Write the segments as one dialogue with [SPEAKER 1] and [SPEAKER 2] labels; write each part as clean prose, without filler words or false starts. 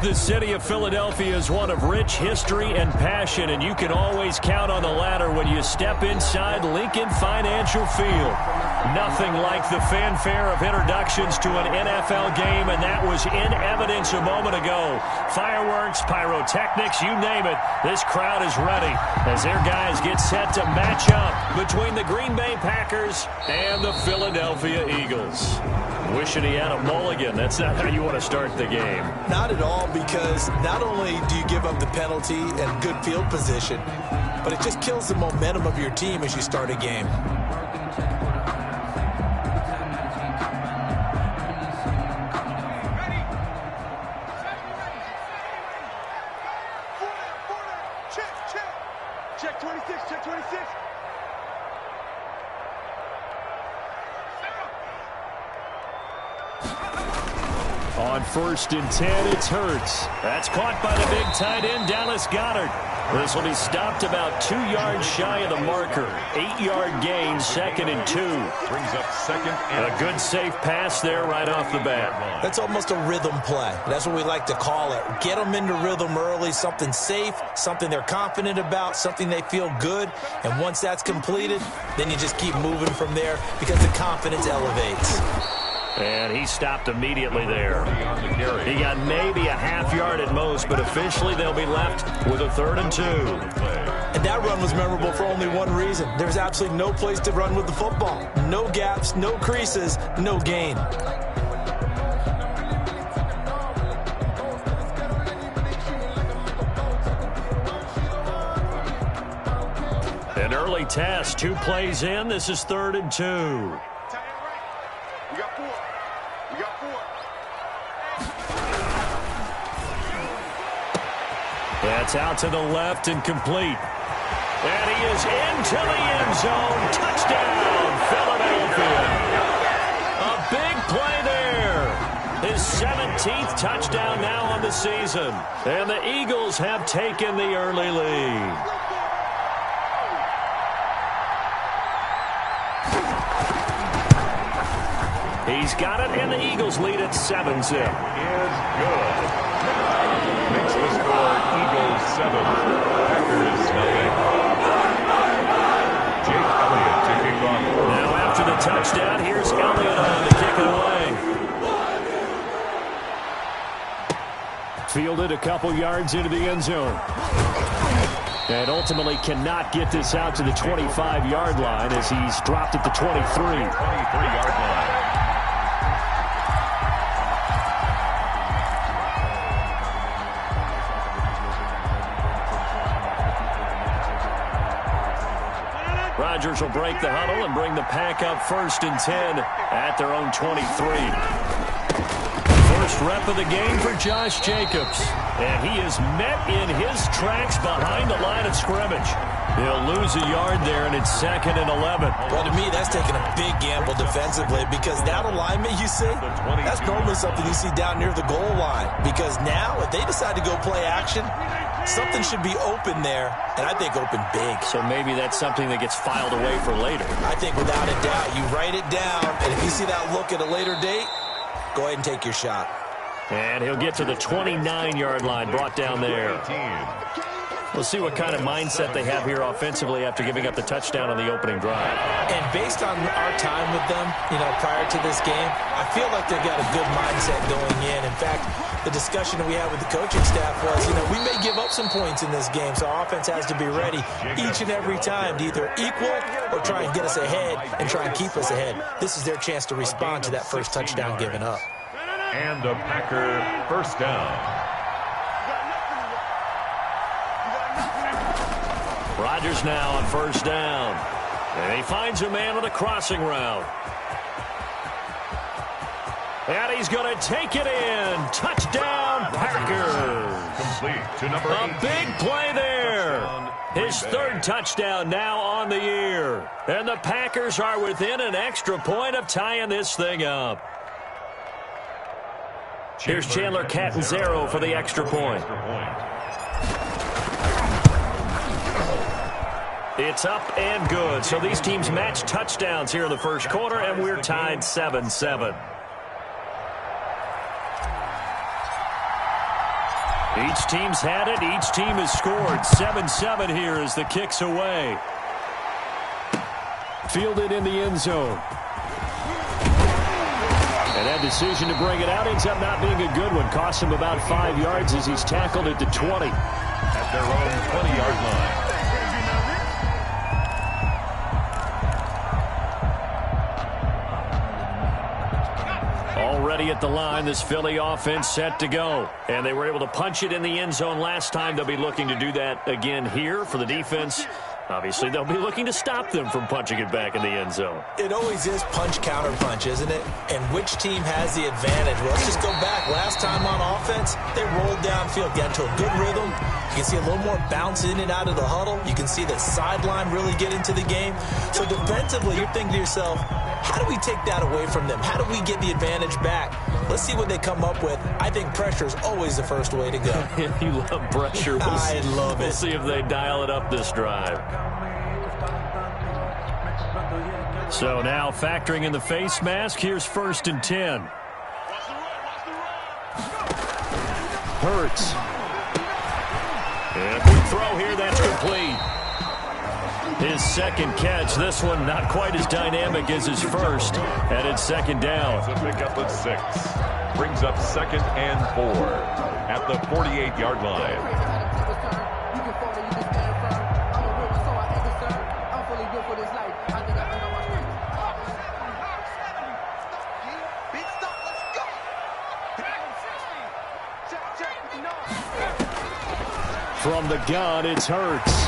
[SPEAKER 1] The city of Philadelphia is one of rich history and passion, and you can always count on the latter when you step inside Lincoln Financial Field. Nothing like the fanfare of introductions to an NFL game, and that was in evidence a moment ago. Fireworks, pyrotechnics, you name it, this crowd is ready as their guys get set to match up between the Green Bay Packers and the Philadelphia Eagles. Wishing he had a mulligan. That's not how you want to start the game.
[SPEAKER 2] Not at all, because not only do you give up the penalty and good field position, but it just kills the momentum of your team as you start a game.
[SPEAKER 3] Check 26, check 26.
[SPEAKER 1] On 1st and 10, it's Hurts. That's caught by the big tight end, Dallas Goedert. This will be stopped about 2 yards shy of the marker. 8-yard gain, 2nd and 2.
[SPEAKER 4] Brings up 2nd and
[SPEAKER 1] a good safe pass there right off the bat.
[SPEAKER 2] That's almost a rhythm play. That's what we like to call it. Get them into rhythm early, something safe, something they're confident about, something they feel good. And once that's completed, then you just keep moving from there because the confidence elevates.
[SPEAKER 1] And he stopped immediately there. He got maybe a half yard at most, but officially they'll be left with a 3rd and 2.
[SPEAKER 2] And that run was memorable for only one reason. There's absolutely no place to run with the football. No gaps, no creases, no gain.
[SPEAKER 1] An early test, 2 plays in. This is 3rd and 2. That's out to the left and complete. And he is into the end zone. Touchdown, Philadelphia. A big play there. His 17th touchdown now on the season. And the Eagles have taken the early lead. He's got it, and the Eagles lead at 7-zip.
[SPEAKER 4] Is good. Makes the score Eagles 7, Packers nothing. Jake Elliott to kick off.
[SPEAKER 1] Now after the touchdown, here's Elliott on to kick it away. Fielded a couple yards into the end zone. And ultimately cannot get this out to the 25-yard line as he's dropped at the 23.
[SPEAKER 4] 23-yard line.
[SPEAKER 1] Rodgers will break the huddle and bring the pack up 1st and 10 at their own 23. First rep of the game for Josh Jacobs. And he is met in his tracks behind the line of scrimmage. He'll lose a yard there, and it's 2nd and 11.
[SPEAKER 2] Well, to me, that's taking a big gamble defensively, because that alignment you see, that's normally something you see down near the goal line. Because now, if they decide to go play action, something should be open there, and I think open big.
[SPEAKER 1] So maybe that's something that gets filed away for later.
[SPEAKER 2] I think without a doubt, you write it down, and if you see that look at a later date, go ahead and take your shot.
[SPEAKER 1] And he'll get to the 29-yard line, brought down there. We'll see what kind of mindset they have here offensively after giving up the touchdown on the opening drive.
[SPEAKER 2] And based on our time with them, prior to this game, I feel like they've got a good mindset going in. In fact, the discussion that we had with the coaching staff was, we may give up some points in this game, so our offense has to be ready each and every time to either equal or try and get us ahead and try and keep us ahead. This is their chance to respond to that first touchdown given up.
[SPEAKER 4] And a Packer first down.
[SPEAKER 1] Rodgers now on 1st down. And he finds a man on a crossing route. And he's going to take it in. Touchdown, Packers.
[SPEAKER 4] Complete to number 18.
[SPEAKER 1] A big play there. His 3rd touchdown now on the year. And the Packers are within an extra point of tying this thing up. Here's Chandler Catanzaro for the extra point. It's up and good. So these teams match touchdowns here in the first quarter, and we're tied 7-7. Each team's had it. Each team has scored. 7-7 here as the kick's away. Fielded in the end zone. And that decision to bring it out ends up not being a good one. Cost him about 5 yards as he's tackled at the 20.
[SPEAKER 4] At their own 20-yard line.
[SPEAKER 1] Already at the line, this Philly offense set to go. And they were able to punch it in the end zone last time. They'll be looking to do that again here for the defense. Obviously, they'll be looking to stop them from punching it back in the end zone.
[SPEAKER 2] It always is punch-counter-punch, isn't it? And which team has the advantage? Well, let's just go back. Last time on offense, they rolled downfield, got into a good rhythm. You can see a little more bounce in and out of the huddle. You can see the sideline really get into the game. So defensively, you're thinking to yourself, how do we take that away from them? How do we get the advantage back? Let's see what they come up with. I think pressure is always the first way to go.
[SPEAKER 1] You love pressure.
[SPEAKER 2] I love it.
[SPEAKER 1] We'll see if they dial it up this drive. So now factoring in the face mask, here's 1st and 10. Hurts. And quick throw here, that's complete. His second catch, this one not quite as dynamic as his first, and it's 2nd down.
[SPEAKER 4] So pick up at 6. Brings up 2nd and 4 at the 48-yard line.
[SPEAKER 1] From the gun, it's Hurts.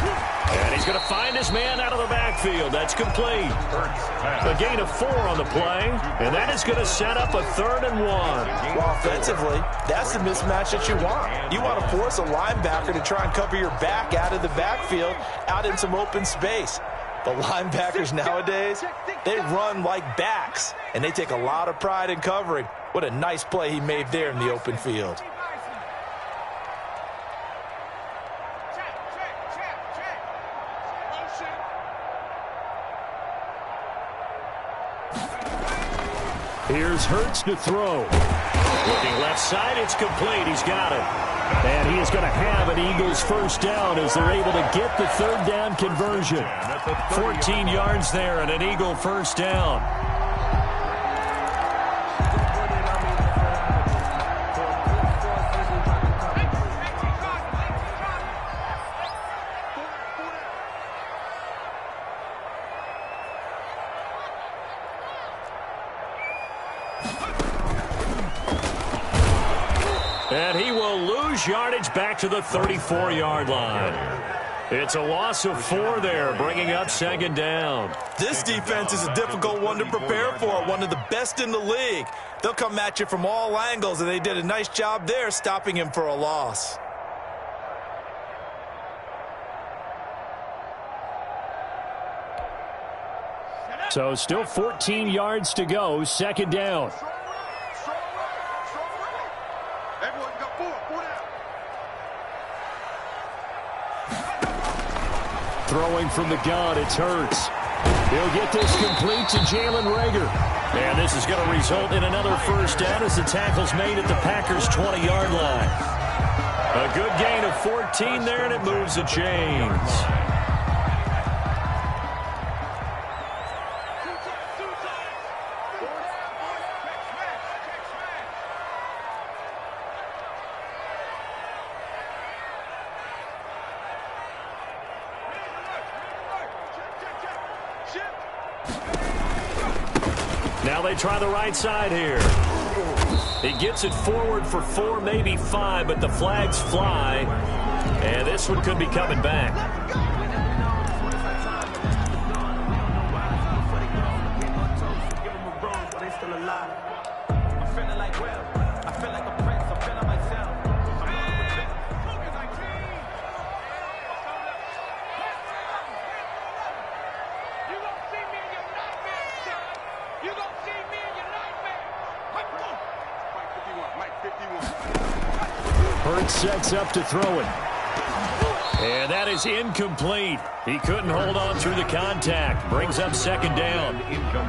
[SPEAKER 1] And he's going to find his man out of the backfield. That's complete. A gain of 4 on the play, and that is going to set up a 3rd and 1.
[SPEAKER 2] Well, offensively, that's the mismatch that you want. You want to force a linebacker to try and cover your back out of the backfield, out in some open space. The linebackers nowadays, they run like backs, and they take a lot of pride in covering. What a nice play he made there in the open field.
[SPEAKER 1] Here's Hurts to throw. Looking left side, it's complete. He's got it. And he is going to have an Eagles 1st down as they're able to get the 3rd down conversion. 14 yards there and an Eagle 1st down. And he will lose yardage back to the 34-yard line. It's a loss of 4 there, bringing up 2nd down.
[SPEAKER 2] This defense is a difficult one to prepare for, one of the best in the league. They'll come at you from all angles, and they did a nice job there stopping him for a loss.
[SPEAKER 1] So still 14 yards to go, 2nd down. Throwing from the gun, it's Hurts. He'll get this complete to Jalen Reagor. And this is going to result in another 1st down as the tackle's made at the Packers' 20-yard line. A good gain of 14 there, and it moves the chains. Now they try the right side here. He gets it forward for 4, maybe 5, but the flags fly. And this one could be coming back. Hurts sets up to throw it. And that is incomplete. He couldn't hold on through the contact. Brings up second down.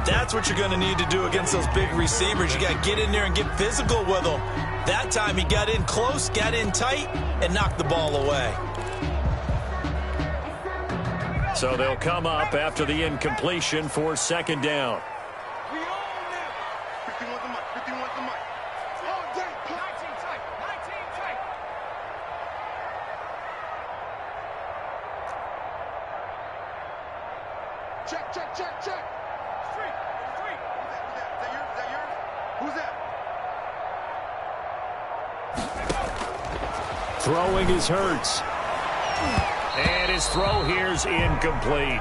[SPEAKER 2] That's what you're going to need to do against those big receivers. You got to get in there and get physical with them. That time he got in close, got in tight, and knocked the ball away.
[SPEAKER 1] So they'll come up after the incompletion for second down.
[SPEAKER 3] Check. Street. Is that yours? Who's that?
[SPEAKER 1] Throwing is Hurts. And his throw here's incomplete.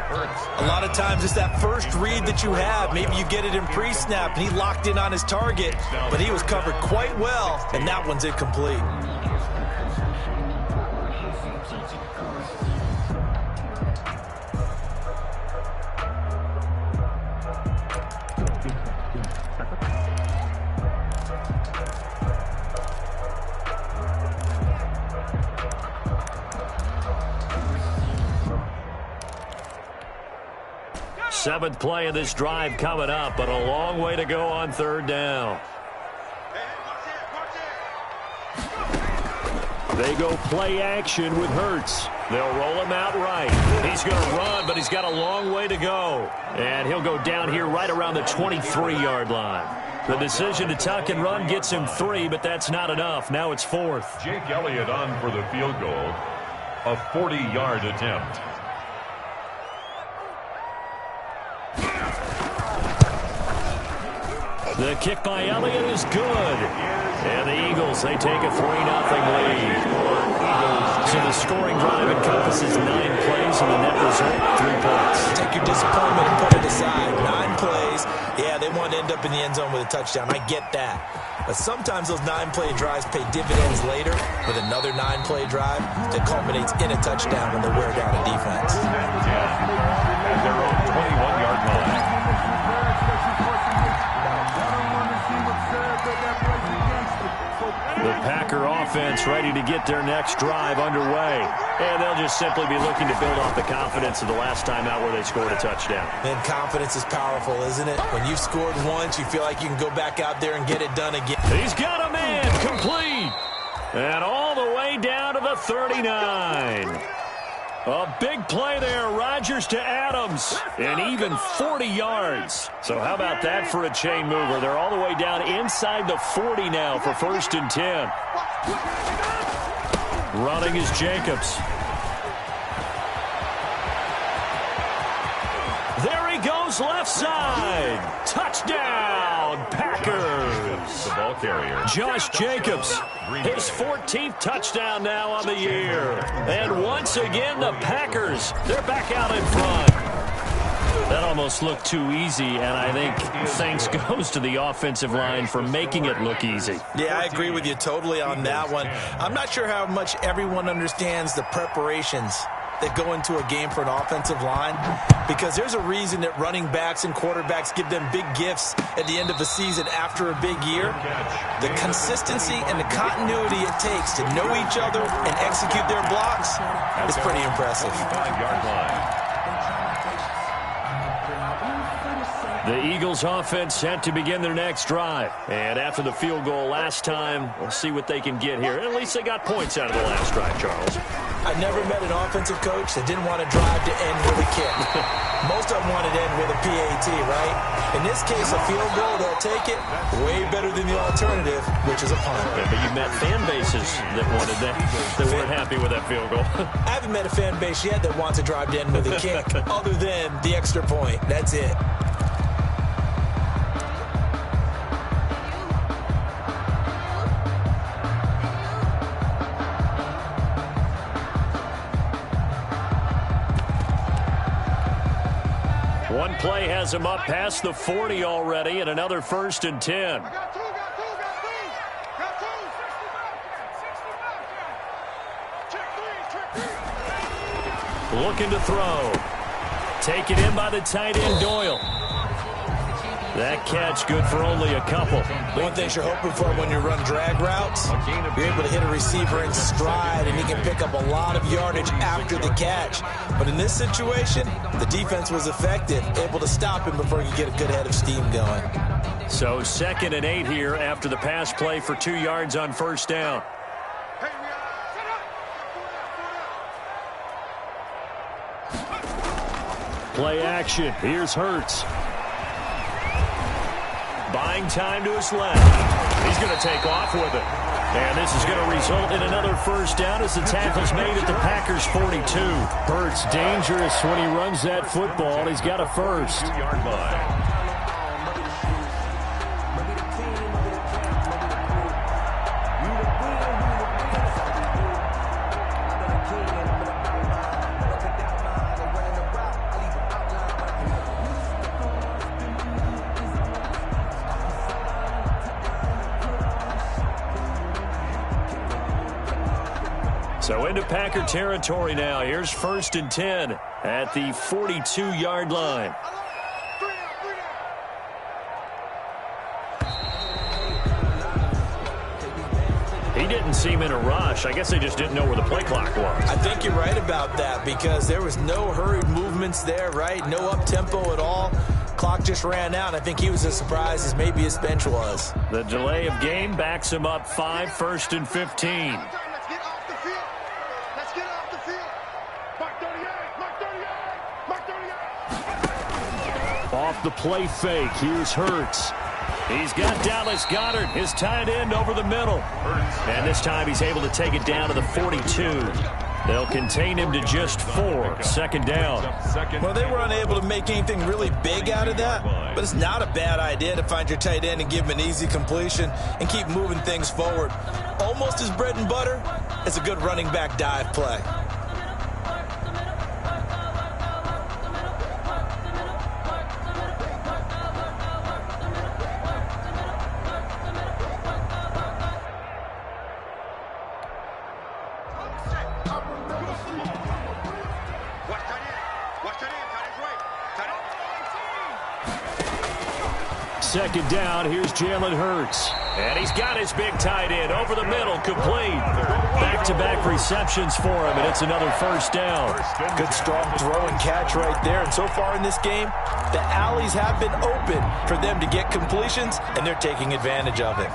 [SPEAKER 2] A lot of times it's that first read that you have. Maybe you get it in pre-snap, and he locked in on his target, but he was covered quite well, and that one's incomplete.
[SPEAKER 1] Seventh play of this drive coming up, but a long way to go on third down. They go play action with Hurts. They'll roll him out right. He's going to run, but he's got a long way to go. And he'll go down here right around the 23-yard line. The decision to tuck and run gets him 3, but that's not enough. Now it's fourth.
[SPEAKER 4] Jake Elliott on for the field goal. A 40-yard attempt.
[SPEAKER 1] The kick by Elliott is good. And the Eagles, they take a 3-0 lead. So the scoring drive encompasses 9 plays, and the net result, 3 points.
[SPEAKER 2] Take your disappointment and put it aside. 9 plays. Yeah, they want to end up in the end zone with a touchdown. I get that. But sometimes those 9-play drives pay dividends later with another 9-play drive that culminates in a touchdown when they wear down a defense.
[SPEAKER 4] At their own 21-yard line.
[SPEAKER 1] The Packer offense ready to get their next drive underway. And they'll just simply be looking to build off the confidence of the last time out where they scored a touchdown.
[SPEAKER 2] And confidence is powerful, isn't it? When you've scored once, you feel like you can go back out there and get it done again.
[SPEAKER 1] He's got a man complete. And all the way down to the 39. A big play there, Rodgers to Adams, and even 40 yards. So how about that for a chain mover? They're all the way down inside the 40 now for 1st and 10. Running is Jacobs. There he goes, left side. Touchdown, Packers.
[SPEAKER 4] The ball carrier.
[SPEAKER 1] Josh Jacobs, his 14th touchdown now on the year. And once again, the Packers, they're back out in front. That almost looked too easy, and I think thanks goes to the offensive line for making it look easy.
[SPEAKER 2] Yeah, I agree with you totally on that one. I'm not sure how much everyone understands the preparations that go into a game for an offensive line, because there's a reason that running backs and quarterbacks give them big gifts at the end of the season after a big year. The consistency and the continuity it takes to know each other and execute their blocks is pretty impressive.
[SPEAKER 4] 5-yard line.
[SPEAKER 1] The Eagles offense set to begin their next drive. And after the field goal last time, we'll see what they can get here. At least they got points out of the last drive, Charles.
[SPEAKER 2] I never met an offensive coach that didn't want to drive to end with a kick. Most of them wanted to end with a PAT, right? In this case, a field goal, they'll take it. Way better than the alternative, which is a punt.
[SPEAKER 1] Yeah, but you met fan bases that wanted that, that weren't happy with that field goal.
[SPEAKER 2] I haven't met a fan base yet that wants to drive to end with a kick other than the extra point. That's it.
[SPEAKER 1] One play has him up past the 40 already, and another 1st and 10.
[SPEAKER 3] Got two. Check three.
[SPEAKER 1] Looking to throw. Taken in by the tight end, Doyle. That catch good for only a couple.
[SPEAKER 2] One thing you're hoping for when you run drag routes, you're able to hit a receiver in stride, and he can pick up a lot of yardage after the catch. But in this situation, the defense was effective, able to stop him before he could get a good head of steam going.
[SPEAKER 1] So 2nd and 8 here after the pass play for 2 yards on first down. Play action. Here's Hurts. Buying time to his left. He's going to take off with it. And this is going to result in another first down as the tackle's made at the Packers' 42. Hurts dangerous when he runs that football. He's got a first.
[SPEAKER 4] 2-yard line.
[SPEAKER 1] So into Packer territory now. Here's 1st and 10 at the 42-yard line. He didn't seem in a rush. I guess they just didn't know where the play clock was.
[SPEAKER 2] I think you're right about that because there was no hurried movements there, right? No up-tempo at all. Clock just ran out. I think he was as surprised as maybe his bench was.
[SPEAKER 1] The delay of game backs him up 5, 1st and 15. Off the play fake, here's Hurts. He's got Dallas Goedert, his tight end, over the middle. And this time he's able to take it down to the 42. They'll contain him to just 4. 2nd down.
[SPEAKER 2] Well, they were unable to make anything really big out of that, but it's not a bad idea to find your tight end and give him an easy completion and keep moving things forward. Almost as bread and butter as a good running back dive play.
[SPEAKER 1] Second down, here's Jalen Hurts. And he's got his big tight end over the middle, complete. Back-to-back receptions for him, and it's another first down.
[SPEAKER 2] Good strong throw and catch right there. And so far in this game, the alleys have been open for them to get completions, and they're taking advantage of it.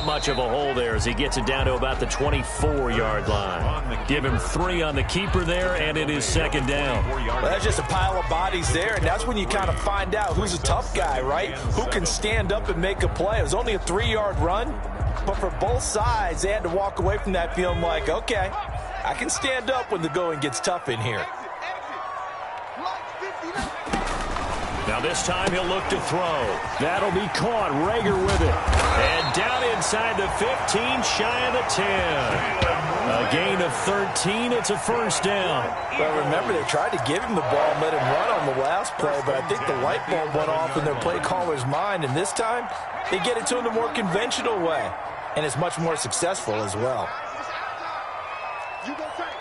[SPEAKER 1] Much of a hole there as he gets it down to about the 24-yard line. Give him 3 on the keeper there, and it is 2nd down.
[SPEAKER 2] Well, that's just a pile of bodies there, and that's when you kind of find out who's a tough guy, right? Who can stand up and make a play. It was only a 3-yard run, but for both sides, they had to walk away from that feeling like, okay, I can stand up when the going gets tough in here.
[SPEAKER 1] Now this time he'll look to throw. That'll be caught. Rager with it. And down inside the 15, shy of the 10. A gain of 13. It's a first down.
[SPEAKER 2] Well, remember, they tried to give him the ball and let him run on the last play, but I think the light bulb went off in their play caller's mind, and this time they get it to him the more conventional way, and it's much more successful as well.
[SPEAKER 3] You got tight.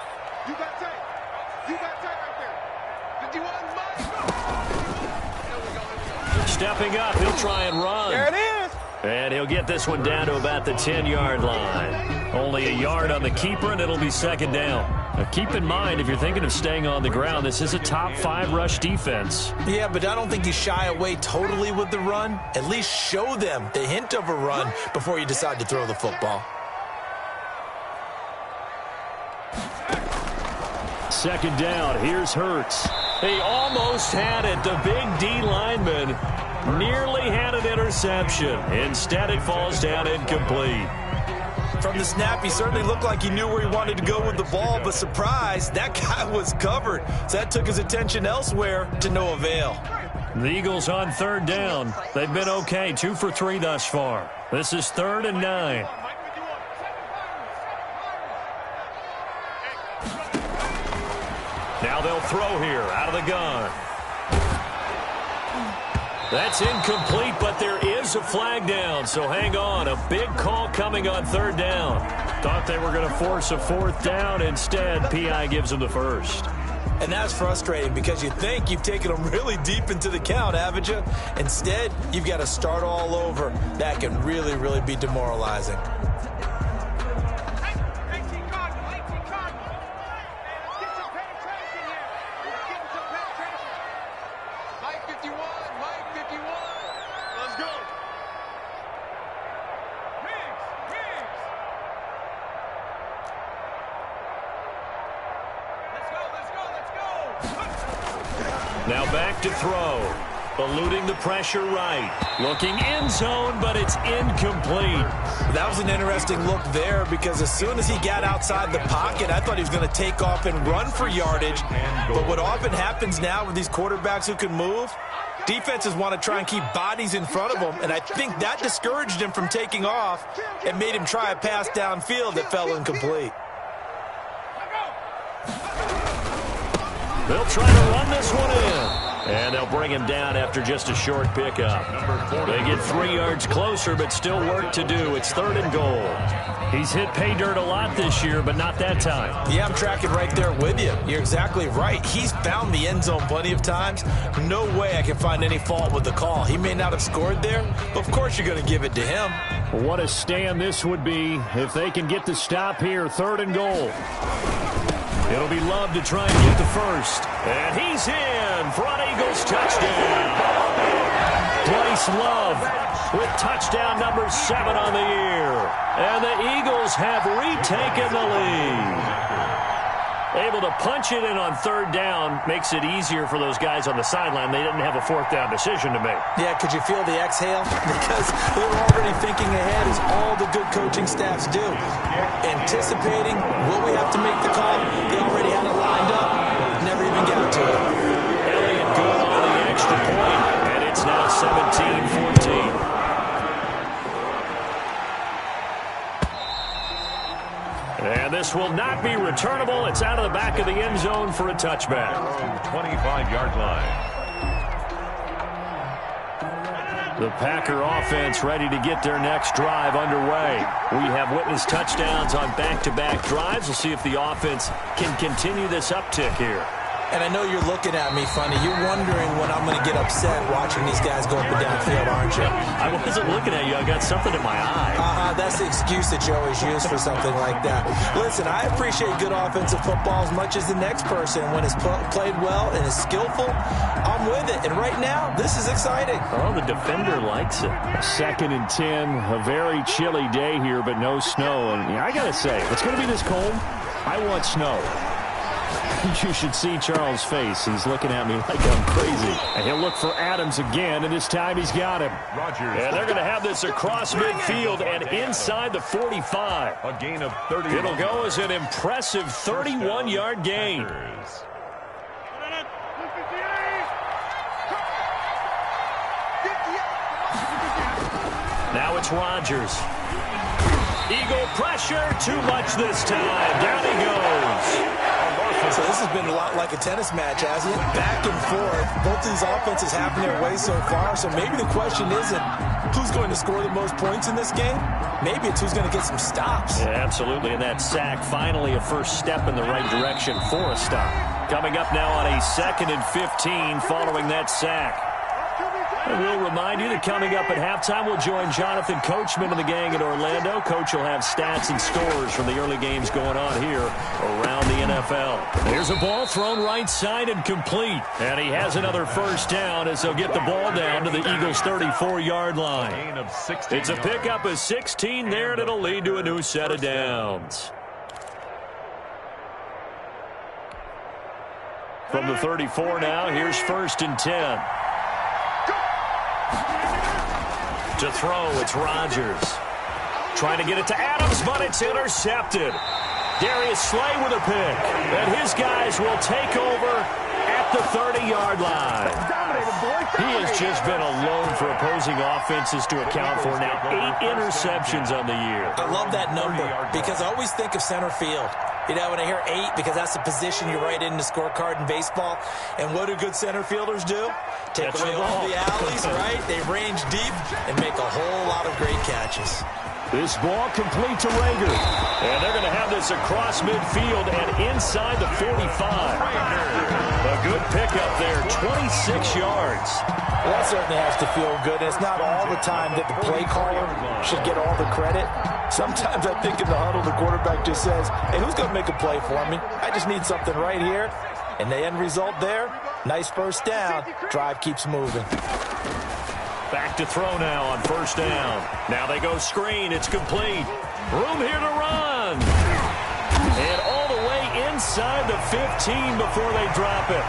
[SPEAKER 3] You got tight. You got tight right there. 51
[SPEAKER 1] Stepping up, he'll try and run.
[SPEAKER 2] There it is.
[SPEAKER 1] And he'll get this one down to about the 10-yard line. Only a yard on the keeper, and it'll be 2nd down. Now keep in mind, if you're thinking of staying on the ground, this is a top 5 rush defense.
[SPEAKER 2] Yeah, but I don't think you shy away totally with the run. At least show them the hint of a run before you decide to throw the football.
[SPEAKER 1] 2nd down, here's Hurts. He almost had it. The big D lineman nearly had an interception. Instead, it falls down incomplete.
[SPEAKER 2] From the snap, he certainly looked like he knew where he wanted to go with the ball, but surprise, that guy was covered. So that took his attention elsewhere to no avail.
[SPEAKER 1] The Eagles on 3rd down. They've been okay, 2 for 3 thus far. This is 3rd and 9. Now they'll throw here out of the gun. That's incomplete, but there is a flag down, so hang on. A big call coming on third down. Thought they were going to force a fourth down. Instead, P.I. gives them the first.
[SPEAKER 2] And that's frustrating because you think you've taken them really deep into the count, haven't you? Instead, you've got to start all over. That can really, really be demoralizing.
[SPEAKER 1] Now back to throw. Eluding the pressure right. Looking end zone, but it's incomplete.
[SPEAKER 2] That was an interesting look there because as soon as he got outside the pocket, I thought he was going to take off and run for yardage. But what often happens now with these quarterbacks who can move, defenses want to try and keep bodies in front of them, and I think that discouraged him from taking off and made him try a pass downfield that fell incomplete.
[SPEAKER 1] They'll try to run this one in. And they'll bring him down after just a short pickup. They get 3 yards closer, but still work to do. It's 3rd and goal. He's hit pay dirt a lot this year, but not that time.
[SPEAKER 2] Yeah, I'm tracking right there with you. You're exactly right. He's found the end zone plenty of times. No way I can find any fault with the call. He may not have scored there, but of course you're going to give it to him.
[SPEAKER 1] What a stand this would be if they can get the stop here. 3rd and goal. It'll be Love to try and get the first. And he's in for an Eagles touchdown. Bryce Love with touchdown number 7 on the year. And the Eagles have retaken the lead. Able to punch it in on 3rd down makes it easier for those guys on the sideline. They didn't have a 4th down decision to make.
[SPEAKER 2] Yeah, could you feel the exhale? Because they were already thinking ahead, as all the good coaching staffs do. Anticipating, will we have to make the call? They already had it lined up. Never even got to it.
[SPEAKER 1] Elliott good on the extra point, and it's now 17-14. And this will not be returnable. It's out of the back of the end zone for a touchback.
[SPEAKER 4] 25-yard line.
[SPEAKER 1] The Packer offense ready to get their next drive underway. We have witnessed touchdowns on back-to-back drives. We'll see if the offense can continue this uptick here.
[SPEAKER 2] And I know you're looking at me funny. You're wondering when I'm going to get upset watching these guys go up and down the field, aren't you?
[SPEAKER 1] I wasn't looking at you. I got something in my eye.
[SPEAKER 2] That's the excuse that you always use for something like that. Listen, I appreciate good offensive football as much as the next person. When it's played well and is skillful, I'm with it. And right now, this is exciting.
[SPEAKER 1] Oh, the defender likes it. 2nd and 10, a very chilly day here, but no snow. And I got to say, if it's going to be this cold, I want snow. You should see Charles' face. He's looking at me like I'm crazy. And he'll look for Adams again, and this time he's got him. And they're going to have this across midfield and inside the 45.
[SPEAKER 4] A gain of 30.
[SPEAKER 1] It'll go as an impressive 31-yard gain. Now it's Rodgers. Eagle pressure, too much this time. Down he goes.
[SPEAKER 2] So this has been a lot like a tennis match, hasn't it? Back and forth. Both these offenses having their way so far. So maybe the question isn't who's going to score the most points in this game. Maybe it's who's going to get some stops.
[SPEAKER 1] Yeah, absolutely. And that sack, finally a first step in the right direction for a stop. Coming up now on a 2nd and 15 following that sack. And we'll remind you that coming up at halftime, we'll join Jonathan Coachman and the gang in Orlando. Coach will have stats and scores from the early games going on here around the NFL. Here's a ball thrown right side and complete. And he has another first down as they'll get the ball down to the Eagles' 34-yard line. It's a pickup of 16 there, and it'll lead to a new set of downs. From the 34 now, here's 1st and 10. To throw, it's Rodgers. Trying to get it to Adams, but it's intercepted. Darius Slay with a pick. And his guys will take over at the 30-yard line. He has just been alone for opposing offenses to account for now 8 interceptions on the year.
[SPEAKER 2] I love that number because I always think of center field. You know, when I hear 8, because that's the position you write in the scorecard in baseball. And what do good center fielders do? Take away all the alleys, right? They range deep and make a whole lot of great catches.
[SPEAKER 1] This ball complete to Rager. And they're going to have this across midfield and inside the 45. A good pickup there, 26 yards.
[SPEAKER 2] Well, that certainly has to feel good. And it's not all the time that the play caller should get all the credit. Sometimes I think in the huddle, the quarterback just says, hey, who's going to make a play for me? I just need something right here. And the end result there, nice first down. Drive keeps moving.
[SPEAKER 1] Back to throw now on first down. Now they go screen. It's complete. Room here to run. And all the way inside the 15 before they drop it.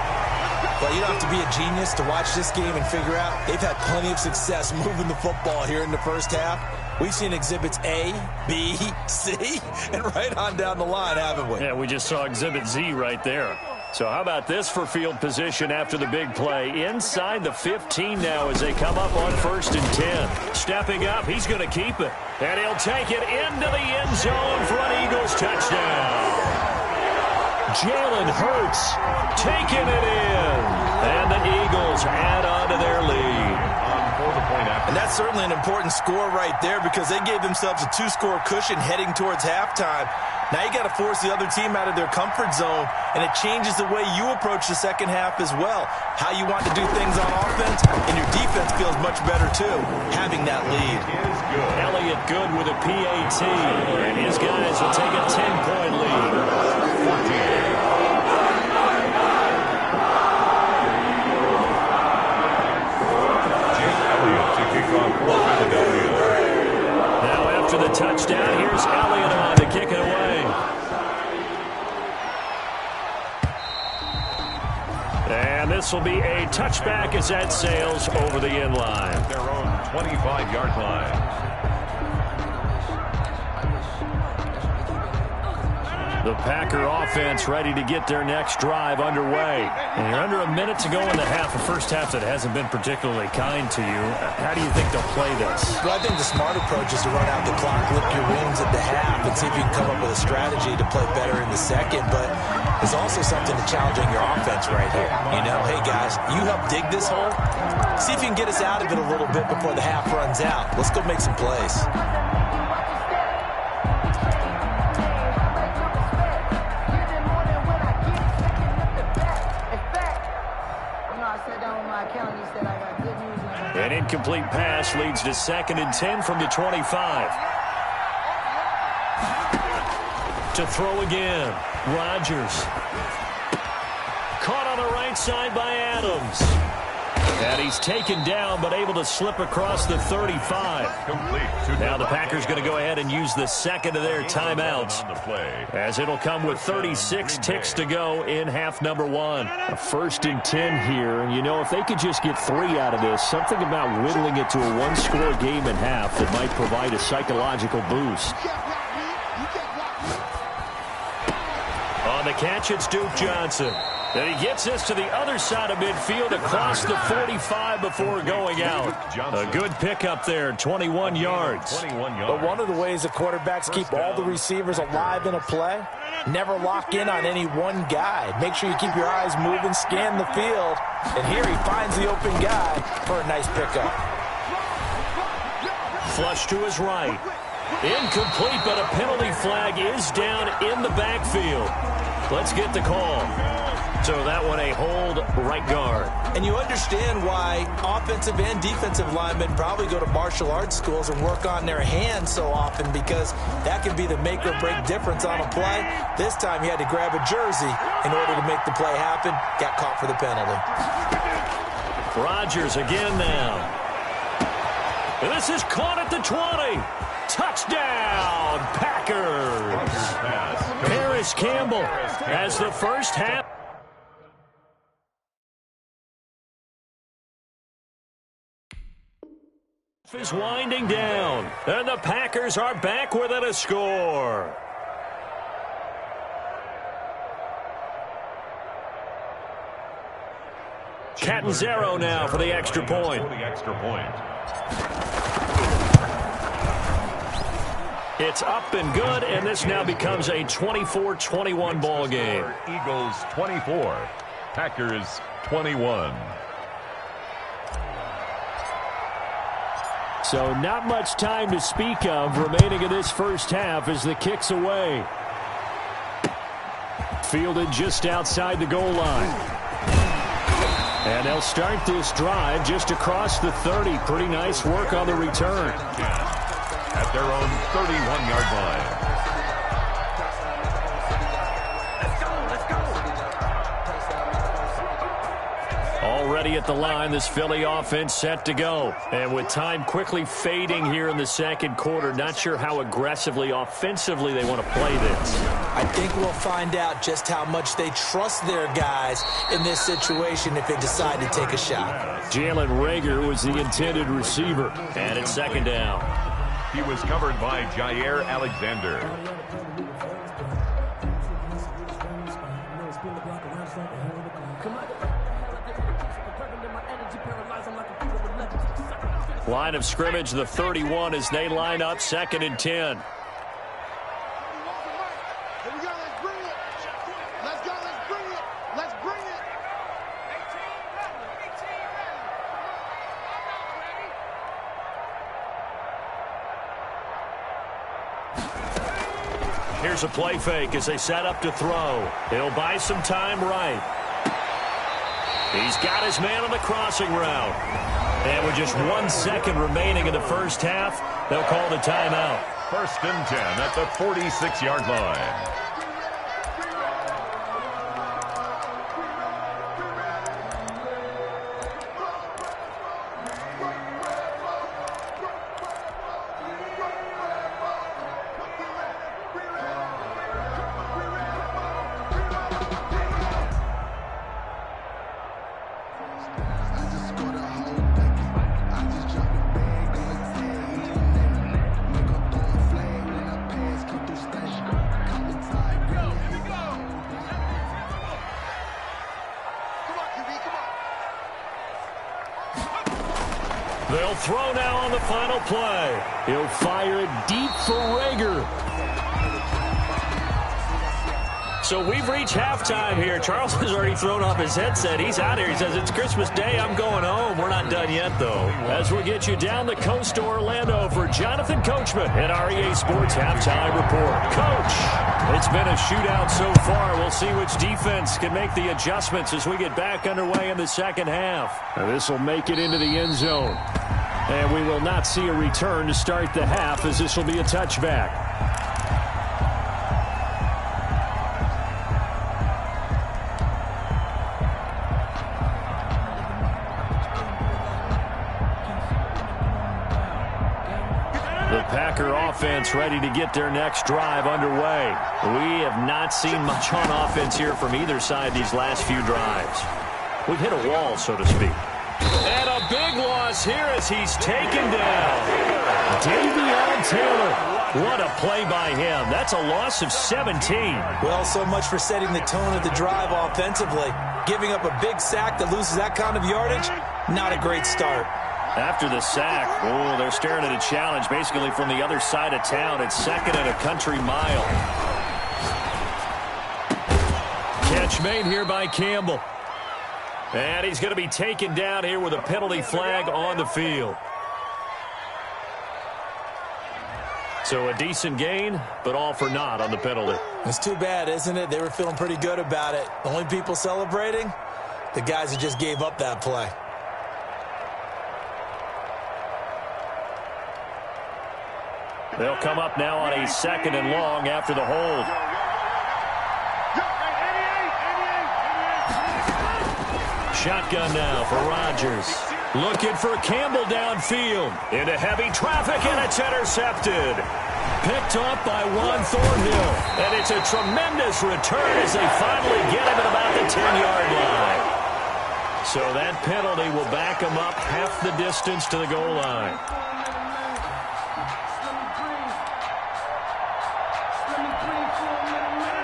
[SPEAKER 2] Well, you don't have to be a genius to watch this game and figure out they've had plenty of success moving the football here in the first half. We've seen exhibits A, B, C, and right on down the line, haven't we?
[SPEAKER 1] Yeah, we just saw exhibit Z right there. So how about this for field position after the big play? Inside the 15 now as they come up on first and 10. Stepping up, he's going to keep it. And he'll take it into the end zone for an Eagles touchdown. Jalen Hurts taking it in. And the Eagles add on to their lead.
[SPEAKER 2] And that's certainly an important score right there because they gave themselves a 2-score cushion heading towards halftime. Now you got to force the other team out of their comfort zone, and it changes the way you approach the second half as well. How you want to do things on offense, and your defense feels much better too, having that lead.
[SPEAKER 1] Elliott good with a PAT, and his guys will take a 10-point lead. 14. Now after the touchdown, here's Elliott on to kick it away. And this will be a touchback as that sails over the end line.
[SPEAKER 4] Their own 25-yard line.
[SPEAKER 1] The Packer offense ready to get their next drive underway. And you're under a minute to go in the half, a first half that hasn't been particularly kind to you. How do you think they'll play this?
[SPEAKER 2] Well, I think the smart approach is to run out the clock, lick your wings at the half, and see if you can come up with a strategy to play better in the second. But there's also something to challenging your offense right here. You know, hey, guys, you help dig this hole. See if you can get us out of it a little bit before the half runs out. Let's go make some plays.
[SPEAKER 1] An incomplete pass leads to 2nd and 10 from the 25. To throw again. Rodgers. Caught on the right side by Adams. And he's taken down, but able to slip across the 35. Now the Packers going to go ahead and use the second of their timeouts, as it'll come with 36 ticks to go in half number 1. A 1st and 10 here, and you know, if they could just get 3 out of this, something about whittling it to a 1-score game at half that might provide a psychological boost. On the catch, it's Duke Johnson. And he gets this to the other side of midfield across the 45 before going out. A good pickup there, 21 yards.
[SPEAKER 2] But one of the ways the quarterbacks keep all the receivers alive in a play, never lock in on any one guy. Make sure you keep your eyes moving, scan the field. And here he finds the open guy for a nice pickup.
[SPEAKER 1] Flush to his right. Incomplete, but a penalty flag is down in the backfield. Let's get the call. So that one a hold right guard.
[SPEAKER 2] And you understand why offensive and defensive linemen probably go to martial arts schools and work on their hands so often, because that can be the make or break difference on a play. This time he had to grab a jersey in order to make the play happen. Got caught for the penalty.
[SPEAKER 1] Rodgers again now. And this is caught at the 20. Touchdown, Packers. Paris Campbell as the first half is winding down, and the Packers are back within a score. Catanzaro now for the extra point. It's up and good, and this now becomes a 24-21 ball game.
[SPEAKER 4] Eagles 24, Packers 21.
[SPEAKER 1] So not much time to speak of remaining in this first half as the kick's away. Fielded just outside the goal line. And they'll start this drive just across the 30. Pretty nice work on the return.
[SPEAKER 4] At their own 31-yard line.
[SPEAKER 1] Already at the line, this Philly offense set to go. And with time quickly fading here in the second quarter, not sure how aggressively, offensively they want to play this.
[SPEAKER 2] I think we'll find out just how much they trust their guys in this situation if they decide to take a shot.
[SPEAKER 1] Jalen Reagor was the intended receiver. And it's second down.
[SPEAKER 4] He was covered by Jair Alexander.
[SPEAKER 1] Line of scrimmage, the 31, as they line up, 2nd and 10.
[SPEAKER 3] Here we go, let's bring it. Let's go, let's bring it. Let's bring it.
[SPEAKER 1] 18 ready. Here's a play fake as they set up to throw. He'll buy some time right. He's got his man on the crossing route. And with just 1 second remaining in the first half, they'll call the timeout.
[SPEAKER 4] 1st and 10 at the 46-yard line.
[SPEAKER 1] They'll throw now on the final play. He'll fire it deep for Reagor. So we've reached halftime here. Charles has already thrown off his headset. He's out here. He says, it's Christmas Day. I'm going home. We're not done yet, though. As we get you down the coast to Orlando for Jonathan Coachman at REA Sports Halftime Report. Coach, it's been a shootout so far. We'll see which defense can make the adjustments as we get back underway in the second half. This will make it into the end zone. And we will not see a return to start the half as this will be a touchback. The Packer offense ready to get their next drive underway. We have not seen much on offense here from either side these last few drives. We've hit a wall, so to speak. And a big loss here as he's taken down. Davion Taylor. What a play by him. That's a loss of 17.
[SPEAKER 2] Well, so much for setting the tone of the drive offensively. Giving up a big sack that loses that kind of yardage, not a great start.
[SPEAKER 1] After the sack, oh, they're staring at a challenge basically from the other side of town. It's 2nd and a country mile. Catch made here by Campbell. And he's going to be taken down here with a penalty flag on the field. So a decent gain, but all for naught on the penalty.
[SPEAKER 2] It's too bad, isn't it? They were feeling pretty good about it. The only people celebrating, the guys who just gave up that play.
[SPEAKER 1] They'll come up now on a 2nd and long after the hold. Shotgun now for Rodgers. Looking for Campbell downfield. Into heavy traffic, and it's intercepted. Picked up by Juan Thornhill. And it's a tremendous return as they finally get him at about the 10-yard line. So that penalty will back him up half the distance to the goal line.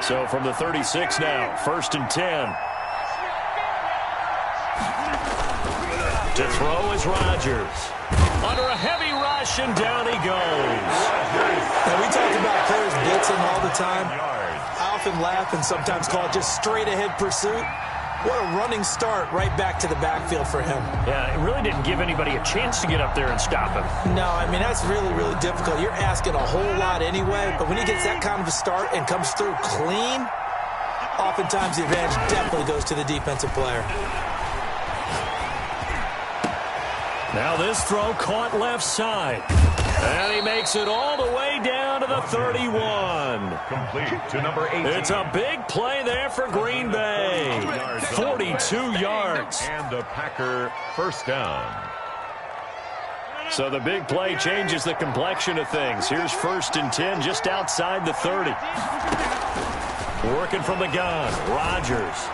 [SPEAKER 1] So from the 36 now, 1st and 10. To throw is Rodgers. under a heavy rush, and down he goes.
[SPEAKER 2] And we talk about players blitzing all the time. I often laugh and sometimes call it just straight-ahead pursuit. What a running start right back to the backfield for him.
[SPEAKER 1] Yeah, it really didn't give anybody a chance to get up there and stop him.
[SPEAKER 2] No, I mean, that's really, really difficult. You're asking a whole lot anyway, but when he gets that kind of a start and comes through clean, oftentimes the advantage definitely goes to the defensive player.
[SPEAKER 1] Now this throw caught left side. And he makes it all the way down to the 31.
[SPEAKER 4] Complete to number 18.
[SPEAKER 1] It's a big play there for Green Bay. 42 yards.
[SPEAKER 4] And a Packer first down.
[SPEAKER 1] So the big play changes the complexion of things. Here's 1st and 10 just outside the 30. Working from the gun, Rodgers.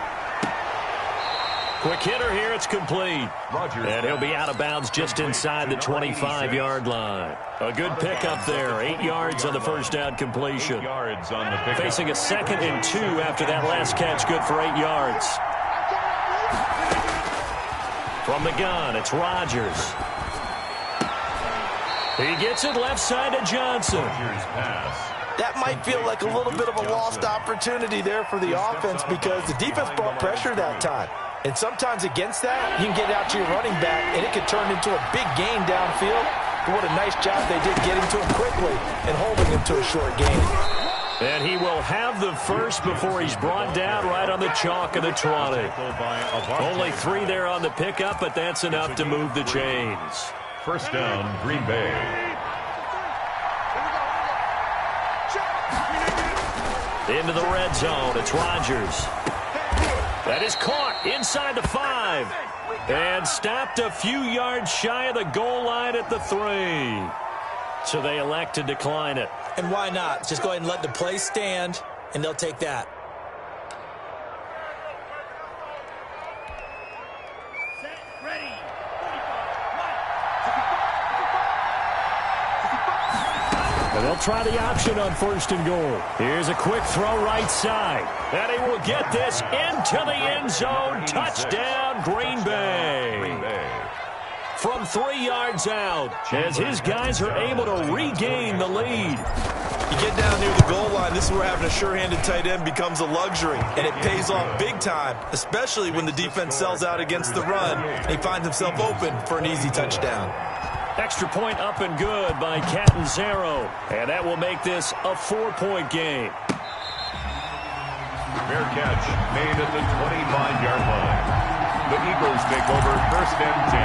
[SPEAKER 1] Quick hitter here, it's complete. And he'll be out of bounds just inside the 25-yard line. A good pickup there, 8 yards on the first down completion.
[SPEAKER 4] 8 yards on the pickup.
[SPEAKER 1] Facing a 2nd and 2 after that last catch, good for 8 yards. From the gun, it's Rodgers. He gets it left side to Johnson.
[SPEAKER 4] Rodgers pass.
[SPEAKER 2] That might feel like a little bit of a lost opportunity there for the offense because the defense brought pressure that time. And sometimes against that, you can get out to your running back, and it could turn into a big gain downfield. But what a nice job they did getting to him quickly and holding him to a short gain.
[SPEAKER 1] And he will have the first before he's brought down right on the chalk of the 20. Only 3 there on the pickup, but that's enough to move the chains.
[SPEAKER 4] First down, Green Bay.
[SPEAKER 1] Into the red zone, it's Rodgers. That is caught inside the 5. And stopped a few yards shy of the goal line at the 3. So they elect to decline it.
[SPEAKER 2] And why not? Just go ahead and let the play stand, and they'll take that.
[SPEAKER 1] And they'll try the option on 1st and goal. Here's a quick throw right side. And he will get this into the end zone. Touchdown, Green Bay. From 3 yards out, as his guys are able to regain the lead.
[SPEAKER 5] You get down near the goal line, this is where having a sure-handed tight end becomes a luxury, and it pays off big time, especially when the defense sells out against the run, and he finds himself open for an easy touchdown.
[SPEAKER 1] Extra point up and good by Catanzaro. And that will make this a 4-point game.
[SPEAKER 4] Fair catch made at the 25-yard line. The Eagles take over 1st and 10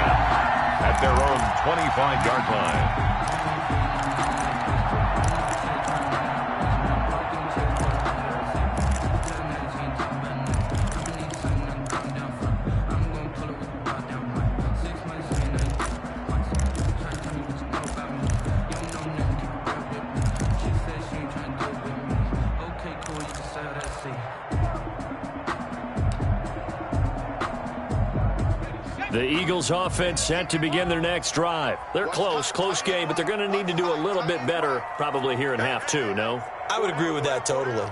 [SPEAKER 4] at their own 25-yard line.
[SPEAKER 1] The Eagles offense set to begin their next drive. They're close game, but they're going to need to do a little bit better probably here in half 2, no?
[SPEAKER 2] I would agree with that totally.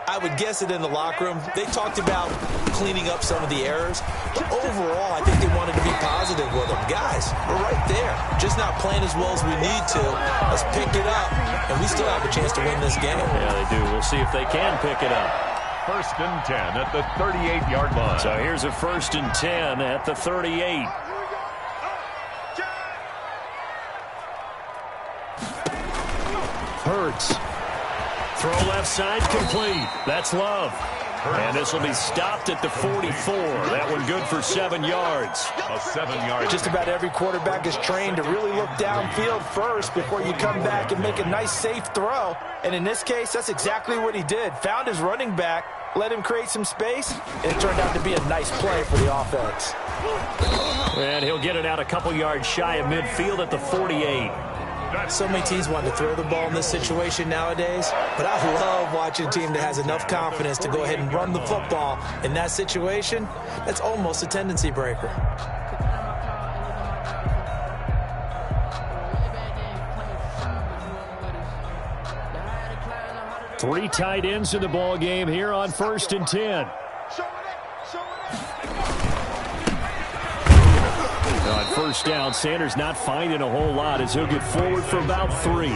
[SPEAKER 2] I would guess it in the locker room. They talked about cleaning up some of the errors, but overall, I think they wanted to be positive with them. Guys, we're right there. Just not playing as well as we need to. Let's pick it up, and we still have a chance to win this game.
[SPEAKER 1] Yeah, they do. We'll see if they can pick it up.
[SPEAKER 4] 1st and 10 at the 38-yard line.
[SPEAKER 1] So here's a 1st and 10 at the 38. Hurts. Throw left side complete. That's Love. And this will be stopped at the 44. That one good for 7 yards.
[SPEAKER 4] A 7-yard.
[SPEAKER 2] Just about every quarterback is trained to really look downfield first before you come back and make a nice, safe throw. And in this case, that's exactly what he did. Found his running back, let him create some space, and it turned out to be a nice play for the offense.
[SPEAKER 1] And he'll get it out a couple yards shy of midfield at the 48.
[SPEAKER 2] So many teams want to throw the ball in this situation nowadays, but I love watching a team that has enough confidence to go ahead and run the football. In that situation, that's almost a tendency breaker.
[SPEAKER 1] Three tight ends in the ball game here on 1st and 10. On first down, Sanders not finding a whole lot as he'll get forward for about 3.